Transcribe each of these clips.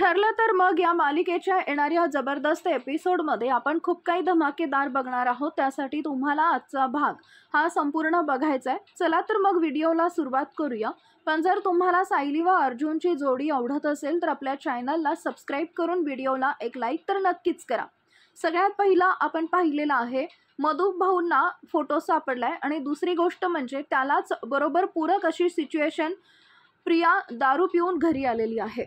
ठरलं तर मग या मालिकेच्या येणाऱ्या जबरदस्त एपिसोडमध्ये आपण खूप काही धमाकेदार बघणार आहोत। त्यासाठी तुम्हाला आजचा भाग हा संपूर्ण बघायचा आहे। चला तर मग व्हिडिओला सुरुवात करूया। पण जर तुम्हाला सायली व अर्जुनची जोडी आवडत असेल तर आपल्या चॅनलला सबस्क्राइब करून व्हिडिओला एक लाईक तर नक्कीच करा। सगळ्यात पहिला आपण पाहिलेला आहे मधु भाऊंना फोटो सापडलाय आणि दुसरी गोष्ट म्हणजे त्यालाच बरोबर पूरक अशी सिच्युएशन प्रिया दारू पिऊन घरी आलेली आहे।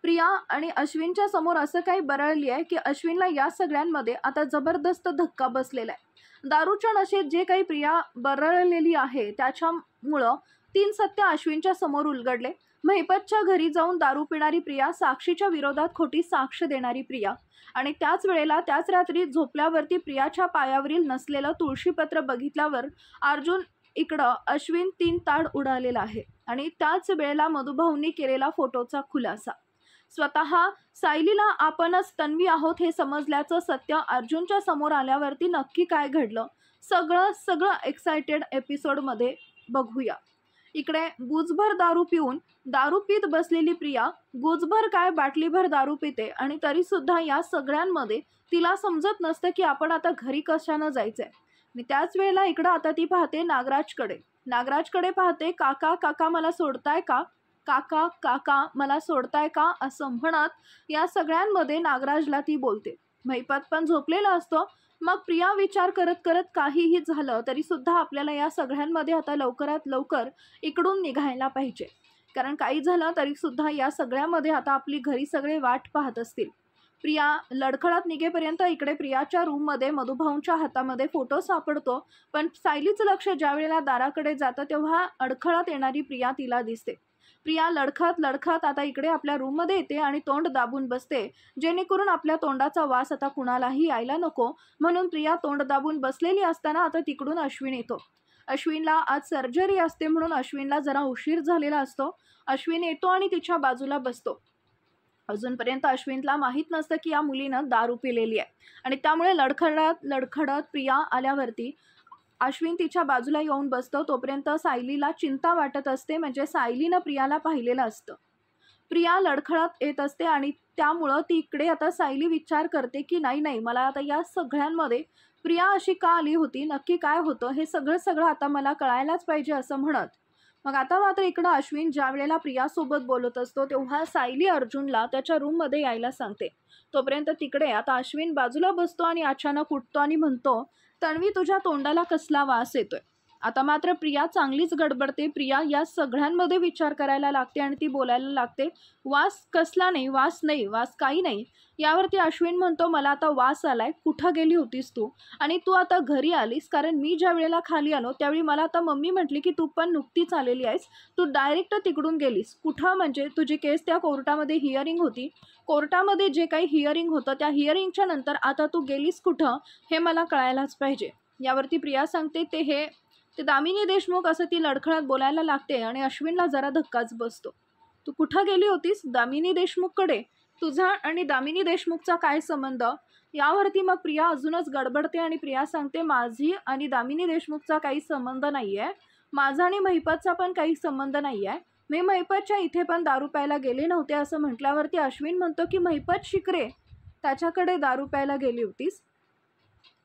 प्रिया आणि अश्विनच्या समोर असं काही बरळली आहे की अश्विनला या सगळ्यांमध्ये आता जबरदस्त धक्का बसलेला आहे। दारूच्या नशेत जे काही प्रिया बरळलेली आहे त्याच्यामुळं तीन सत्य अश्विनच्या समोर उलगडले। महिपतच्या घरी जाऊन दारू पिणारी प्रिया, साक्षीच्या विरोधात खोटी साक्ष देणारी प्रिया आणि त्याच वेळेला त्याच रात्री झोपल्यावरती प्रियाच्या पायावरील नसलेलं तुळशीपत्र बघितल्यावर अर्जुन इकडं अश्विन तीन ताड उडालेला आहे आणि त्याच वेळेला मधुभाऊंनी केलेला फोटोचा खुलासा। स्वतः सायलीला आपणच तन्वी आहोत हे समजल्याचं सत्य अर्जुनच्या समोर आल्यावरती नक्की काय घडलं सगळं एक्साइटेड एपिसोडमध्ये बघूया। इकडे गुजभर दारू पिऊन दारू पीत बसलेली प्रिया गुजभर काय बाटलीभर दारू पिते आणि तरी सुद्धा या सगळ्यांमध्ये तिला समजत नसतं की आपण आता घरी कशानं जायचंय। आणि त्याच वेळेला इकडं आता ती पाहते नागराजकडे पाहते। काका काका मला सोडताय का, काका काका मला सोडताय का असं म्हणत या सगळ्यांमध्ये नागराजला ती बोलते। महिपत पण झोपलेला असतो। मग प्रिया विचार करत करत काहीही झालं तरी सुद्धा आपल्याला या सगळ्यांमध्ये आता लवकरात लवकर इकडून निघायला पाहिजे, कारण काही झालं तरी सुद्धा या सगळ्यामध्ये आता आपली घरी सगळे वाट पाहत असतील। प्रिया लडखडत निघेपर्यंत इकडे प्रियाच्या रूममध्ये मधुभाऊंच्या हातामध्ये फोटो सापडतो। पण सायलीचं लक्ष ज्या वेळेला दाराकडे जातं तेव्हा अडखळत येणारी प्रिया तिला दिसते। प्रिया लडखत आता इकडे आपल्या रूममध्ये येते आणि तोंड दाबून बसते, जेणेकरून आपल्या तोंडाचा वास आता कुणालाही यायला नको म्हणून प्रिया तोंड दाबून बसलेली असताना आता तिकडून अश्विन येतो। अश्विनला आज सर्जरी असते म्हणून अश्विनला जरा उशीर झालेला असतो। अश्विन येतो आणि तिच्या बाजूला बसतो। अजूनपर्यंत अश्विनला माहीत नसतं की या मुलीनं दारू पिलेली आहे आणि त्यामुळे लडखडत प्रिया आल्यावरती अश्विन तिच्या बाजूला येऊन बसतो। तोपर्यंत सायलीला चिंता वाटत असते, म्हणजे सायलीनं प्रियाला पाहिलेलं असतं। प्रिया लडखडत येत असते आणि त्यामुळं ती इकडे आता सायली विचार करते की नाही मला आता या सगळ्यांमध्ये प्रिया अशी का आली होती, नक्की काय होतं हे सगळं आता मला कळायलाच पाहिजे असं म्हणत मग आता मात्र इकडं अश्विन ज्या वेळेला प्रियासोबत बोलत असतो तेव्हा सायली अर्जुनला त्याच्या रूममध्ये यायला सांगते। तोपर्यंत तिकडे आता अश्विन बाजूला बसतो आणि अचानक उठतो आणि म्हणतो, तन्वी तुझ्या तोंडाला कसला वास येतोय। आता मात्र प्रिया चांगलीच गडबडते। प्रिया या सगळ्यांमध्ये विचार करायला लागते आणि ती बोलायला लागते, वास कसला नाही, वास काही नाही। यावरती अश्विन म्हणतो, मला आता वास आलाय, कुठं गेली होतीस तू आणि तू आता घरी आलीस, कारण मी ज्या वेळेला खाली आलो त्यावेळी मला आता मम्मी म्हटली की तू पण नुकतीच आलेली आहेस, तू डायरेक्ट तिकडून गेलीस कुठं, म्हणजे तुझी केस त्या कोर्टामध्ये हिअरिंग होती, कोर्टामध्ये जे काही हिअरिंग होतं त्या हिअरिंगच्या नंतर आता तू गेलीस कुठं हे मला कळायलाच पाहिजे। यावरती प्रिया सांगते ते दामिनी देशमुख असं ती लडखडत बोलायला लागते आणि अश्विनला जरा धक्काच बसतो। तू कुठं गेली होतीस दामिनी देशमुखकडे, तुझा आणि दामिनी देशमुखचा काय संबंध। यावरती मग प्रिया अजूनच गडबडते आणि प्रिया सांगते, माझी आणि दामिनी देशमुखचा काही संबंध नाही आहे, माझा आणि महिपतचा पण काही संबंध नाही आहे, मी महिपतच्या इथे पण दारू प्यायला गेले नव्हते असं म्हटल्यावरती अश्विन म्हणतो की महिपत शिकरे त्याच्याकडे दारू प्यायला गेली होतीस।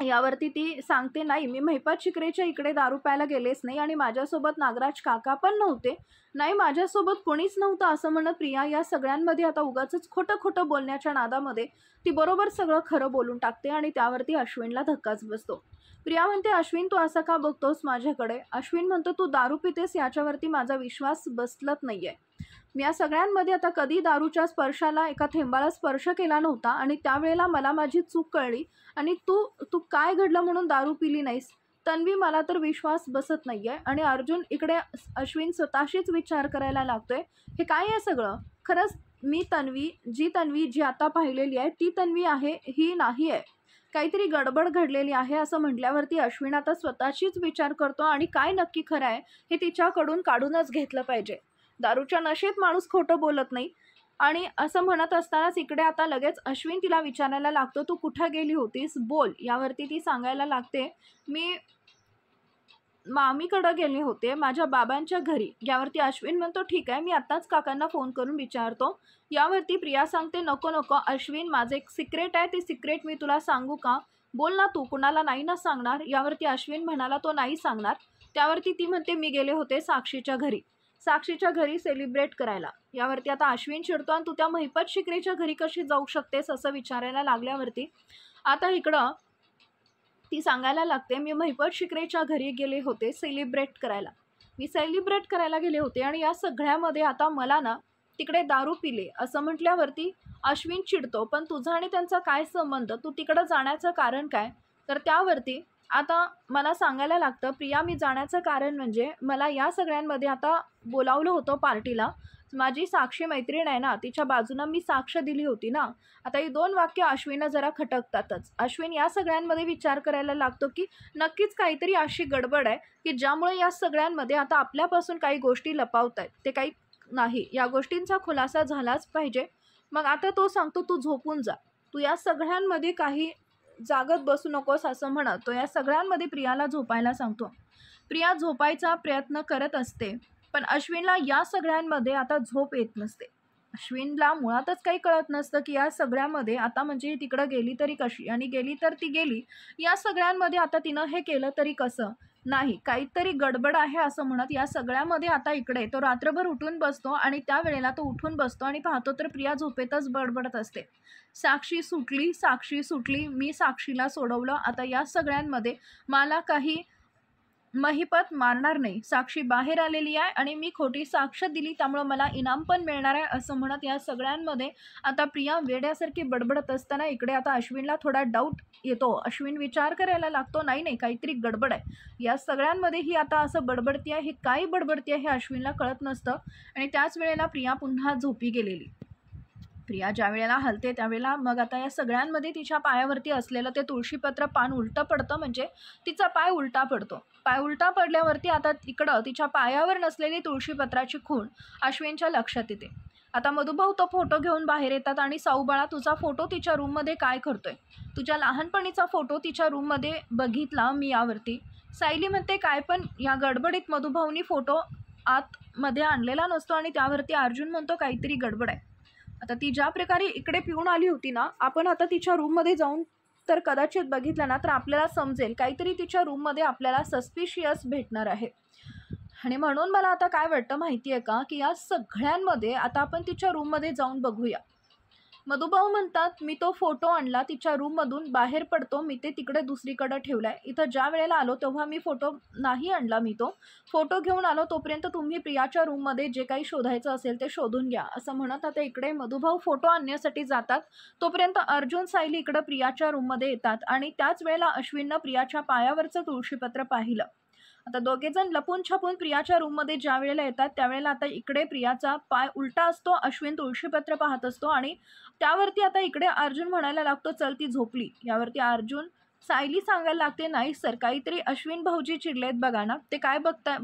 यावरती ती सांगते, नाही मी महिपत शिकरेच्या इकडे दारू प्यायला गेलेच नाही आणि माझ्यासोबत नागराज काका पण नव्हते, नाही माझ्यासोबत कोणीच नव्हतं असं म्हणत प्रिया या सगळ्यांमध्ये आता उगाचच खोटं खोटं नादामध्ये ती बरोबर सगळं खरं बोलून टाकते आणि त्यावरती अश्विनला धक्काच बसतो। प्रिया म्हणते, अश्विन तू असं का बघतोस माझ्याकडे। अश्विन म्हणतो, तू दारू पितेस याच्यावरती माझा विश्वास बसलत नाहीये, मी या सगळ्यांमध्ये आता कधी दारूच्या स्पर्शाला एका थेंबाला स्पर्श केला नव्हता आणि त्यावेळेला मला माझी चूक कळली आणि तू काय घडलं म्हणून दारू पिली नाहीस, तन्वी मला तर विश्वास बसत नाहीये। आणि अर्जुन इकडे अश्विन स्वतःशीच विचार करायला लागतोय, हे काय आहे सगळं, खरंच मी जी तन्वी जी आता पाहिलेली आहे ती तन्वी आहे ही नाही आहे, काहीतरी गडबड घडलेली आहे असं म्हटल्यावरती अश्विन आता स्वतःशीच विचार करतो आणि काय नक्की खरं आहे हे तिच्याकडून काढूनच घेतलं पाहिजे। दारूच्या नशेत माणूस खोटं बोलत नाही आणि असं म्हणत असतानाच इकडे आता लगेच अश्विन तिला विचारायला लागतो, तू कुठं गेली होतीस बोल। यावरती ती सांगायला लागते, मी मामीकडे गेले होते, माझ्या बाबांच्या घरी. यावरती अश्विन म्हणतो ठीक आहे, मी आत्ताच काकांना फोन करून विचारतो. यावरती प्रिया सांगते नको नको अश्विन, माझं एक सिक्रेट आहे, ते सिक्रेट मी तुला सांगू का? बोल ना तू, कुणाला नाही ना सांगणार? यावरती अश्विन म्हणाला तो नाही सांगणार. त्यावरती ती म्हणते मी गेले होते साक्षीच्या घरी, साक्षीच्या घरी सेलिब्रेट करायला. यावरती आता अश्विन चिडतो आणि तू त्या महिपत शिकरेच्या घरी कशी जाऊ शकतेस असं विचारायला लागल्यावरती आता इकडं ती सांगायला लागते मी महिपत शिकरेच्या घरी गेले होते सेलिब्रेट करायला. मी सेलिब्रेट करायला गेले होते आणि या सगळ्यामध्ये आता मला ना तिकडे दारू पिले असं म्हटल्यावरती अश्विन चिडतो. पण तुझा आणि त्यांचा काय संबंध? तू तिकडं जाण्याचं कारण काय? तर त्यावरती आता मला सांगायला लागतं प्रिया, मी जाण्याचं कारण म्हणजे मला या सगळ्यांमध्ये आता बोलावलं होतं पार्टीला. माझी साक्षी मैत्रीण आहे ना, तिच्या बाजूनं मी साक्ष दिली होती ना. आता ही 2 वाक्य अश्विनला जरा खटकतातच. अश्विन या सगळ्यांमध्ये विचार करायला लागतो की नक्कीच काहीतरी अशी गडबड आहे की ज्यामुळे या सगळ्यांमध्ये आता आपल्यापासून काही गोष्टी लपवत आहेत. ते काही नाही, या गोष्टींचा खुलासा झालाच पाहिजे. मग आता तो सांगतो तू झोपून जा, तू या सगळ्यांमध्ये काही जागत बसू नकोस असं म्हणत तो या सगळ्यांमध्ये प्रियाला झोपायला सांगतो. प्रिया झोपायचा प्रयत्न करत असते, पण अश्विनला या सगळ्यांमध्ये आता झोप येत नसते. अश्विनला मुळातच काही कळत नसतं की या सगळ्यामध्ये आता म्हणजे तिकडं गेली तरी कशी, आणि गेली तर ती गेली, या सगळ्यांमध्ये आता तिनं हे केलं तरी कसं? नाही, काहीतरी गडबड आहे असं म्हणत या सगळ्यामध्ये आता इकडे तो रात्रभर उठून बसतो आणि त्यावेळेला तो उठून बसतो आणि पाहतो तर प्रिया झोपेतच बडबडत असते. साक्षी सुटली, साक्षी सुटली, मी साक्षीला सोडवलं, आता या सगळ्यांमध्ये मला काही महिपत मारणार नाही. साक्षी बाहेर आलेली आहे आणि मी खोटी साक्ष दिली, त्यामुळं मला इनाम पण मिळणार आहे असं म्हणत या सगळ्यांमध्ये आता प्रिया वेड्यासारखी बडबडत असताना इकडे आता अश्विनला थोडा डाऊट येतो. अश्विन विचार करायला लागतो नाही नाही काहीतरी गडबड आहे. या सगळ्यांमध्ये ही आता असं बडबडती आहे, हे काय बडबडती आहे हे अश्विनला कळत नसतं. आणि त्याच वेळेला प्रिया पुन्हा झोपी गेलेली. प्रिया ज्या वेळेला हलते त्यावेळेला मग आता या सगळ्यांमध्ये तिच्या पायावरती असलेलं ते तुळशीपत्र पान उलटं पडतं, म्हणजे तिचा पाय उलटा पडतो. पाय उलटा पडल्यावरती आता तिकडं तिच्या पायावर नसलेली तुळशीपत्राची खूण अश्विनच्या लक्षात येते. आता मधुभाऊ तो फोटो घेऊन बाहेर येतात आणि साऊ बाळा तुझा फोटो तिच्या रूममध्ये काय करतोय? तुझ्या लहानपणीचा फोटो तिच्या रूममध्ये बघितला मी. यावरती सायली म्हणते काय पण या गडबडीत मधुभाऊनी फोटो आतमध्ये आणलेला नसतो आणि त्यावरती अर्जुन म्हणतो काहीतरी गडबड आहे. आता ती ज्या प्रकारे इकडे पिऊन आली होती ना, आपण आता तिच्या रूममध्ये जाऊन तर कदाचित बघितलं ना तर आपल्याला समजेल काहीतरी तिच्या रूममध्ये आपल्याला सस्पिशियस भेटणार आहे. आणि म्हणून मला आता काय वाटतं माहिती आहे का, की या सगळ्यांमध्ये आता आपण तिच्या रूममध्ये जाऊन बघूया. मधुभाऊ म्हणतात मी तो फोटो आणला तिच्या रूममधून बाहेर पडतो, मी ते तिकडे दुसरीकडे ठेवलाय. इथं ज्या वेळेला आलो तेव्हा मी फोटो नाही आणला, मी तो फोटो घेऊन आलो. तोपर्यंत तुम्ही प्रियाच्या रूममध्ये जे काही शोधायचं असेल ते शोधून घ्या असं म्हणत आता इकडे मधुभाऊ फोटो आणण्यासाठी जातात. तोपर्यंत अर्जुन सायली इकडं प्रियाच्या रूममध्ये येतात आणि त्याच वेळेला अश्विननं प्रियाच्या पायावरचं तुळशीपत्र पाहिलं. आता दोघेजण लपून छपून प्रियाच्या रूममध्ये ज्या वेळेला येतात त्यावेळेला आता इकडे प्रियाचा पाय उलटा असतो, अश्विन तुळशीपत्र पाहत असतो आणि त्यावरती आता इकडे अर्जुन म्हणायला लागतो चल ती झोपली. यावरती अर्जुन सायली सांगायला लागते नाही सर, काहीतरी अश्विन भाऊजी चिडलेत बघा ना, ते काय बघताय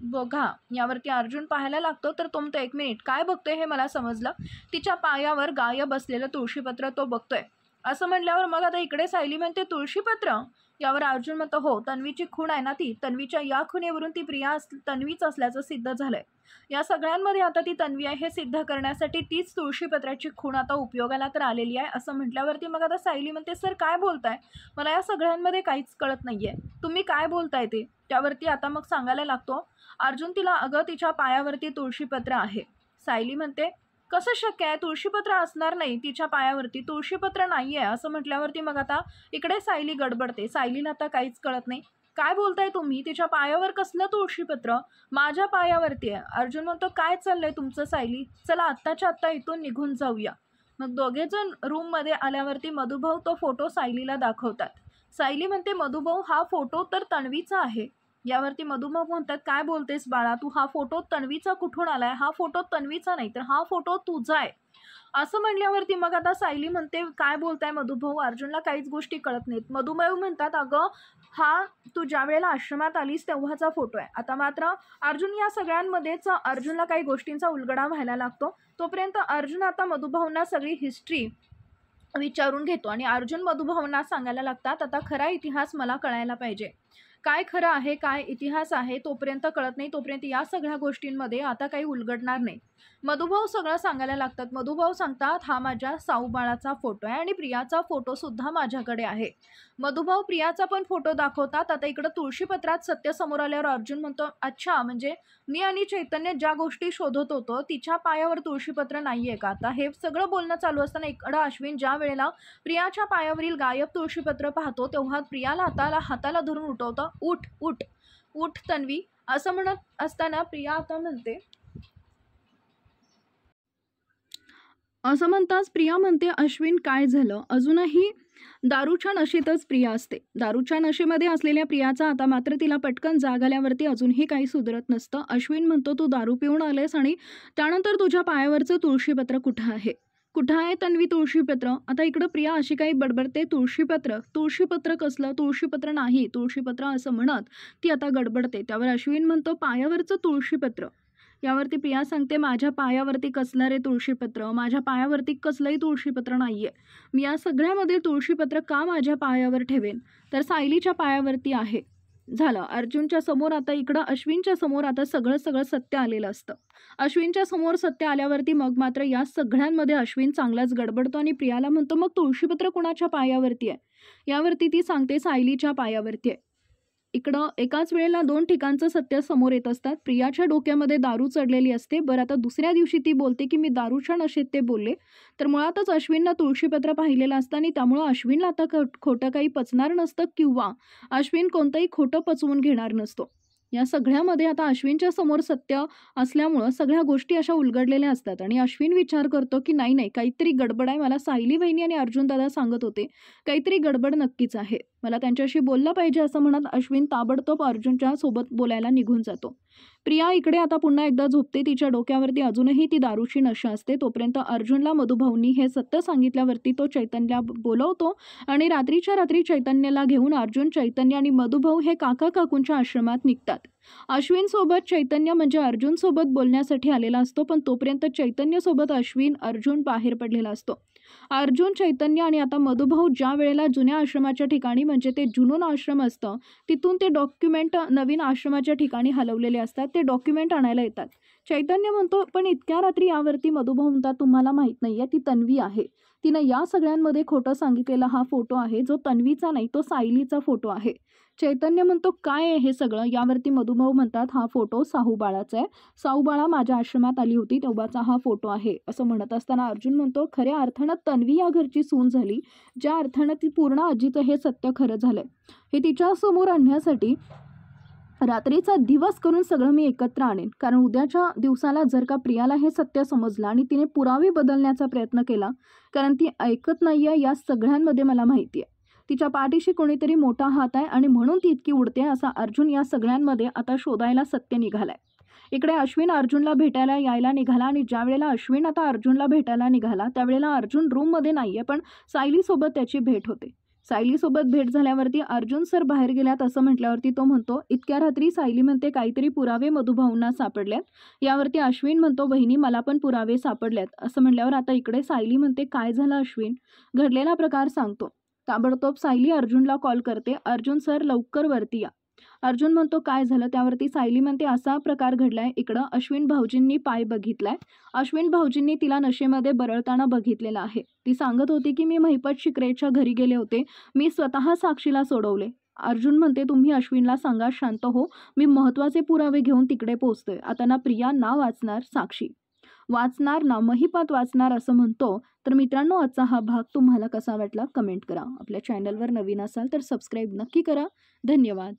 बघा. यावरती अर्जुन पाहायला लागतो तर तो म्हणतो 1 मिनिट काय बघतोय हे मला समजलं. तिच्या पायावर गायब असलेलं तुळशीपत्र तो बघतोय असं म्हटल्यावर मग आता इकडे सायली म्हणते तुळशीपत्र. यावर अर्जुन म्हणतो हो, तन्वीची खूण आहे ना ती, तन्वीच्या या खुणेवरून ती प्रिया तन्वीच असल्याचं सिद्ध झालंय. या सगळ्यांमध्ये आता ती तन्वी आहे हे सिद्ध करण्यासाठी तीच तुळशीपत्राची खूण आता उपयोगाला तर आलेली आहे असं म्हटल्यावरती मग आता सायली म्हणते सर काय बोलताय, मला या सगळ्यांमध्ये काहीच कळत नाहीये, तुम्ही काय बोलताय ते. त्यावरती आता मग सांगायला लागतो अर्जुन तिला अगं तिच्या पायावरती तुळशीपत्र आहे. सायली म्हणते कसं शक्य आहे, तुळशीपत्र असणार नाही तिच्या पायावरती, तुळशीपत्र नाही आहे असं म्हटल्यावरती मग आता इकडे सायली गडबडते. सायलीला आता काहीच कळत नाही, काय बोलताय तुम्ही, तिच्या पायावर कसलं तुळशीपत्र, माझ्या पायावरती आहे. अर्जुन म्हणतो काय चाललंय तुमचं सायली, चला आत्ताच्या आत्ता इथून निघून जाऊया. मग दोघेजण रूममध्ये आल्यावरती मधुभाऊ तो फोटो सायलीला दाखवतात. सायली म्हणते मधुभाऊ हा फोटो तर तन्वीचा आहे. यावरती मधुभाऊ म्हणतात काय बोलतेस बाळा तू, हा फोटो तन्वीचा कुठून आलाय, हा फोटो तन्वीचा नाही तर हा फोटो तुझा आहे असं म्हणल्यावरती मग आता सायली म्हणते काय बोलताय मधुभाऊ, अर्जुनला काहीच गोष्टी कळत नाहीत. मधुभाऊ म्हणतात अगं हा तू ज्या वेळेला आश्रमात आलीस तेव्हाचा फोटो आहे. आता मात्र अर्जुन या सगळ्यांमध्येच अर्जुनला काही गोष्टींचा उलगडा व्हायला लागतो. तोपर्यंत अर्जुन आता मधुभाऊंना सगळी हिस्ट्री विचारून घेतो आणि अर्जुन मधुभाऊंना सांगायला लागतात आता खरा इतिहास मला कळायला पाहिजे, काय खरं आहे, काय इतिहास आहे तोपर्यंत कळत नाही. तोपर्यंत या सगळ्या गोष्टींमध्ये आता काही उलगडणार नाही. मधुभाऊ सगळं सांगायला लागतात. मधुभाऊ सांगतात, हा माझ्या साऊबाळाचा फोटो आहे आणि प्रियाचा फोटो सुद्धा माझ्याकडे आहे. मधुभाऊ प्रियाचा पण फोटो दाखवतात. आता इकडं तुळशीपत्रात सत्य समोर आल्यावर अर्जुन म्हणतो, अच्छा, म्हणजे मी आणि चैतन्य ज्या गोष्टी शोधत होतो तिच्या पायावर तुळशीपत्र नाहीये का? आता हे सगळं बोलणं चालू असताना इकडं अश्विन ज्या वेळेला प्रियाच्या पायावरील गायब तुळशीपत्र पाहतो तेव्हा प्रियाला हाताला धरून उठवतं. उठ उठ उठ तन्वी, असं म्हणत असताना प्रिया आता म्हणते, असं म्हणताच प्रिया म्हणते, अश्विन काय झालं? अजूनही दारूच्या नशेतच प्रिया असते. दारूच्या नशेमध्ये असलेल्या प्रियाचा आता मात्र तिला पटकन जाग आल्यावरती अजूनही काही सुधरत नसतं. अश्विन म्हणतो, तू दारू पिऊन आलेस आणि त्यानंतर तुझ्या पायावरचं तुळशीपत्र कुठं आहे? कुठं आहे तन्वी तुळशीपत्र? आता इकडं प्रिया अशी काही बडबडते, तुळशीपत्र कसलं? तुळशीपत्र नाही, तुळशीपत्र असं म्हणत ती आता गडबडते. त्यावर अश्विन म्हणतो, पायावरचं तुळशीपत्र. यावरती प्रिया सांगते, माझ्या पायावरती कसलं रे तुळशीपत्र? माझ्या पायावरती कसलंही तुळशीपत्र नाहीये. मी या सगळ्यामध्ये तुळशीपत्र का माझ्या पायावर ठेवेन? तर सायलीच्या पायावरती आहे. झालं. अर्जुनच्या समोर आता इकडं अश्विनच्या समोर आता सगळं सत्य आलेलं असतं. अश्विनच्या समोर सत्य आल्यावरती मग मात्र या सगळ्यांमध्ये अश्विन चांगलाच गडबडतो आणि प्रियाला म्हणतो, मग तुळशीपत्र कुणाच्या पायावरती आहे? यावरती ती सांगते, सायलीच्या पायावरती आहे. इकडं एकाच वेळेला दोन ठिकाणचं सत्य समोर येत असतात. प्रियाच्या डोक्यामध्ये दारू चढलेली असते. बरं, आता दुसऱ्या दिवशी ती बोलते की मी दारूच्या नशेत ते बोलले. तर मुळातच अश्विननं तुळशीपत्र पाहिलेलं असतं आणि त्यामुळं अश्विनला आता खोटं काही पचणार नसतं किंवा अश्विन कोणतंही खोटं पचवून घेणार नसतो. या सगळ्यामध्ये आता अश्विनच्या समोर सत्य असल्यामुळं सगळ्या गोष्टी अशा उलगडलेल्या असतात आणि अश्विन विचार करतो की नाही, काहीतरी गडबड आहे. मला सायली वहिनी आणि अर्जुन दादा सांगत होते, काहीतरी गडबड नक्कीच आहे. मला त्यांच्याशी बोललं पाहिजे असं म्हणत अश्विन ताबडतोब अर्जुनच्या सोबत बोलायला निघून जातो. प्रिया इकडे आता पुन्हा एकदा झोपते. तिच्या डोक्यावरती अजूनही ती दारूची नशा असते. तोपर्यंत अर्जुनला मधुभाऊंनी हे सत्य सांगितल्यावरती तो चैतन्यला बोलवतो आणि रात्रीच्या रात्री चैतन्यला घेऊन अर्जुन, चैतन्य आणि मधुभाऊ हे काका काकूंच्या आश्रमात निघतात. अश्विन सोबत चैतन्य म्हणजे अर्जुन सोबत बोलण्यासाठी आलेला असतो, पण तोपर्यंत चैतन्य सोबत अर्जुन बाहेर पडलेला असतो. अर्जुन, चैतन्य आणि आता मधुभाऊ ज्या वेळेला जुन्या आश्रमाच्या ठिकाणी म्हणजे ते जुनून आश्रम असतं तिथून ते डॉक्युमेंट नवीन आश्रमाच्या ठिकाणी हलवलेले असतात, ते डॉक्युमेंट आणायला येतात. चैतन्य म्हणतो, पण इतक्या रात्री यावरती मधुभाऊ म्हणतात, तुम्हाला माहित नाहीये ती तन्वी आहे. तिनं या सगळ्यांमध्ये खोटं सांगितलेला हा फोटो आहे, जो तन्वीचा नाही तो सायलीचा फोटो आहे. चैतन्य म्हणतो, काय आहे हे सगळं? यावरती मधुभाऊ म्हणतात, हा फोटो साहूबाळाचा आहे. साऊबाळा माझ्या आश्रमात आली होती तेव्हाचा हा फोटो आहे. असं म्हणत असताना अर्जुन म्हणतो, खऱ्या अर्थानं तन्वी या घरची सून झाली, ज्या अर्थानं ती पूर्ण आजीचं हे सत्य खरं झालंय. हे तिच्या समोर आणण्यासाठी रात्रीचा दिवस करून सगळं मी एकत्र आणेन. कारण उद्याच्या दिवसाला जर का प्रियाला हे सत्य समजलं आणि तिने पुरावे बदलण्याचा प्रयत्न केला, कारण ती ऐकत नाहीये या सगळ्यांमध्ये मला माहिती आहे. तिच्या पाठीशी कोणीतरी मोठा हात आहे आणि म्हणून ती इतकी उडते, असा अर्जुन या सगळ्यांमध्ये आता शोधायला सत्य निघालाय. इकडे अश्विन अर्जुनला भेटायला यायला निघाला आणि ज्या वेळेला अश्विन आता अर्जुनला भेटायला निघाला त्यावेळेला अर्जुन रूममध्ये नाहीये, पण सायलीसोबत त्याची भेट होते. सायलीसोबत भेट झाल्यावरती अर्जुन सर बाहेर गेल्यात असं म्हटल्यावरती तो म्हणतो, इतक्या रात्री सायली म्हणते काहीतरी पुरावे मधुभाऊंना सापडल्यात. यावरती अश्विन म्हणतो, वहिनी मला पण पुरावे सापडल्यात. असं म्हटल्यावर आता इकडे सायली म्हणते, काय झालं अश्विन? घडलेला प्रकार सांगतो. ताबडतोब सायली अर्जुनला कॉल करते, अर्जुन सर लवकर वरती या. अर्जुन म्हणतो, काय झालं? त्यावरती सायली म्हणते, असा प्रकार घडलाय. इकडं अश्विन भाऊजींनी पाय बघितलाय. अश्विन भाऊजींनी तिला नशेमध्ये बरळताना बघितलेलं आहे. ती सांगत होती की मी महिपत शिकरेच्या घरी गेले होते, मी स्वतः साक्षीला सोडवले. अर्जुन म्हणते, तुम्ही अश्विनला सांगा शांत हो, मी महत्वाचे पुरावे घेऊन तिकडे पोहोचतोय. आता ना प्रिया ना वाचणार साक्षी वाचणार ना महिपत वाचणार असं म्हणतो. तर मित्रांनो, आजचा हा भाग तुम्हाला कसा वाटला कमेंट करा. आपल्या चॅनलवर नवीन असाल तर सबस्क्राईब नक्की करा. धन्यवाद.